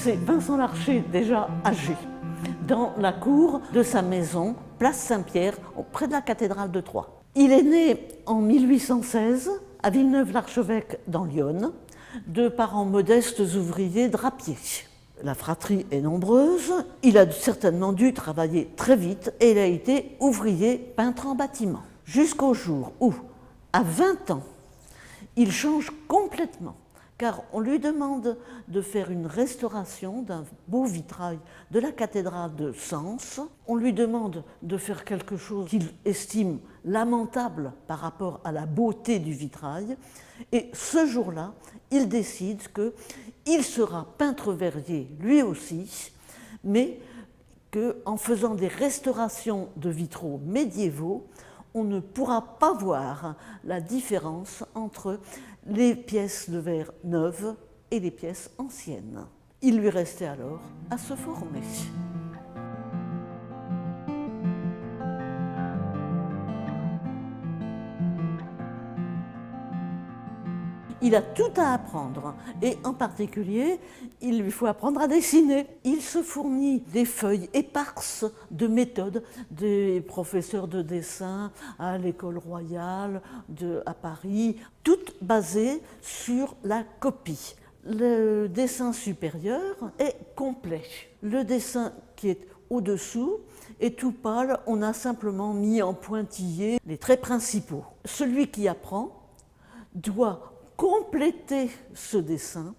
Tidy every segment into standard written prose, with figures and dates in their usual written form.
c'est Vincent Larcher, déjà âgé, dans la cour de sa maison, place Saint-Pierre, près de la cathédrale de Troyes. Il est né en 1816 à Villeneuve-l'Archevêque dans l'Yonne, de parents modestes ouvriers drapiers. La fratrie est nombreuse, il a certainement dû travailler très vite et il a été ouvrier peintre en bâtiment. Jusqu'au jour où, à 20 ans, il change complètement, car on lui demande de faire une restauration d'un beau vitrail de la cathédrale de Sens. On lui demande de faire quelque chose qu'il estime lamentable par rapport à la beauté du vitrail. Et ce jour-là, il décide qu'il sera peintre-verrier lui aussi, mais qu'en faisant des restaurations de vitraux médiévaux, on ne pourra pas voir la différence entre les pièces de verre neuves et les pièces anciennes. Il lui restait alors à se former. Il a tout à apprendre et en particulier, il lui faut apprendre à dessiner. Il se fournit des feuilles éparses de méthodes des professeurs de dessin à l'École royale à Paris, toutes basées sur la copie. Le dessin supérieur est complet. Le dessin qui est au-dessous est tout pâle, on a simplement mis en pointillé les traits principaux. Celui qui apprend doit compléter ce dessin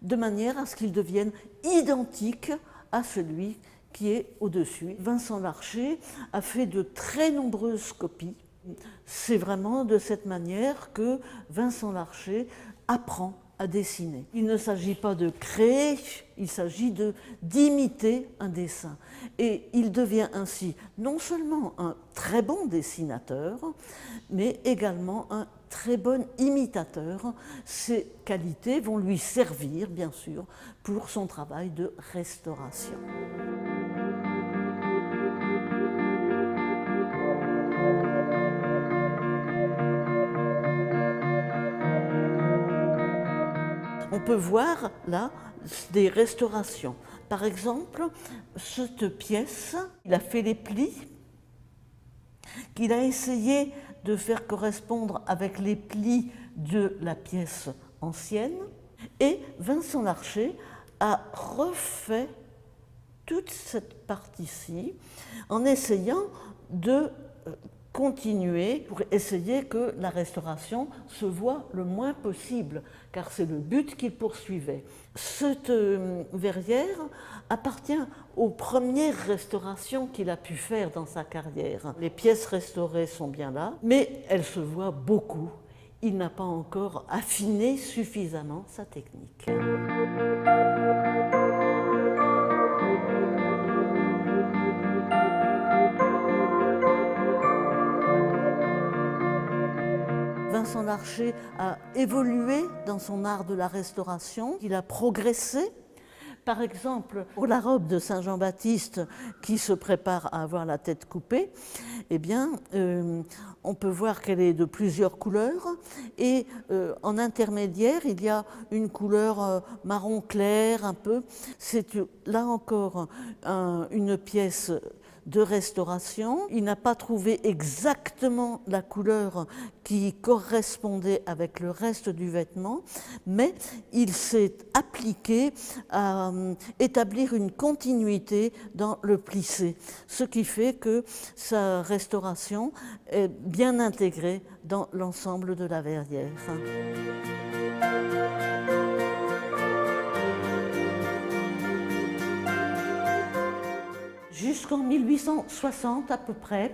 de manière à ce qu'il devienne identique à celui qui est au-dessus. Vincent Larcher a fait de très nombreuses copies. C'est vraiment de cette manière que Vincent Larcher apprend à dessiner. Il ne s'agit pas de créer, il s'agit d'imiter un dessin. Et il devient ainsi non seulement un très bon dessinateur, mais également un très bon imitateur. Ces qualités vont lui servir, bien sûr, pour son travail de restauration. On peut voir là des restaurations. Par exemple, cette pièce, il a fait les plis qu'il a essayé de faire correspondre avec les plis de la pièce ancienne. Et Vincent Larcher a refait toute cette partie-ci en essayant de continuer pour essayer que la restauration se voit le moins possible, car c'est le but qu'il poursuivait. Cette verrière appartient aux premières restaurations qu'il a pu faire dans sa carrière. Les pièces restaurées sont bien là, mais elles se voient beaucoup. Il n'a pas encore affiné suffisamment sa technique. Vincent Larcher a évolué dans son art de la restauration, il a progressé. Par exemple, pour la robe de Saint Jean-Baptiste qui se prépare à avoir la tête coupée, eh bien, on peut voir qu'elle est de plusieurs couleurs et en intermédiaire, il y a une couleur marron clair un peu. C'est là encore une pièce de restauration. Il n'a pas trouvé exactement la couleur qui correspondait avec le reste du vêtement, mais il s'est appliqué à établir une continuité dans le plissé, ce qui fait que sa restauration est bien intégrée dans l'ensemble de la verrière. Jusqu'en 1860 à peu près,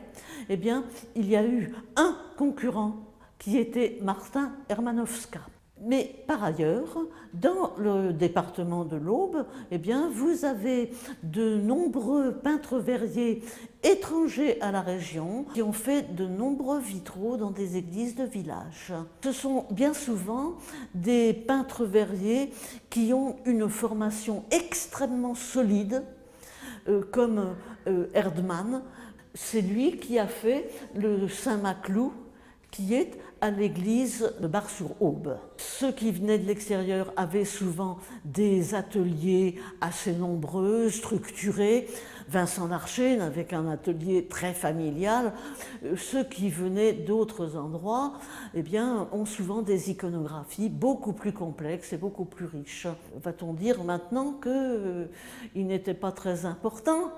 eh bien, il y a eu un concurrent qui était Martin Hermanowska. Mais par ailleurs, dans le département de l'Aube, eh bien, vous avez de nombreux peintres verriers étrangers à la région qui ont fait de nombreux vitraux dans des églises de village. Ce sont bien souvent des peintres verriers qui ont une formation extrêmement solide, comme Erdmann. C'est lui qui a fait le Saint-Maclou, qui est à l'église de Bar-sur-Aube. Ceux qui venaient de l'extérieur avaient souvent des ateliers assez nombreux, structurés. Vincent Larcher n'avait qu'un atelier très familial. Ceux qui venaient d'autres endroits, eh bien, ont souvent des iconographies beaucoup plus complexes et beaucoup plus riches. Va-t-on dire maintenant qu'il n'était pas très important?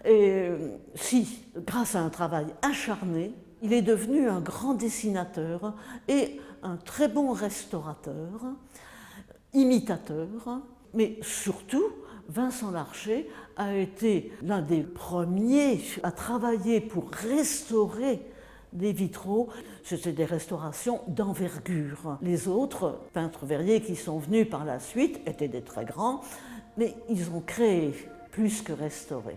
Et si, grâce à un travail acharné, il est devenu un grand dessinateur et un très bon restaurateur, imitateur, mais surtout, Vincent Larcher a été l'un des premiers à travailler pour restaurer des vitraux. C'était des restaurations d'envergure. Les autres peintres verriers qui sont venus par la suite étaient des très grands, mais ils ont créé plus que restauré.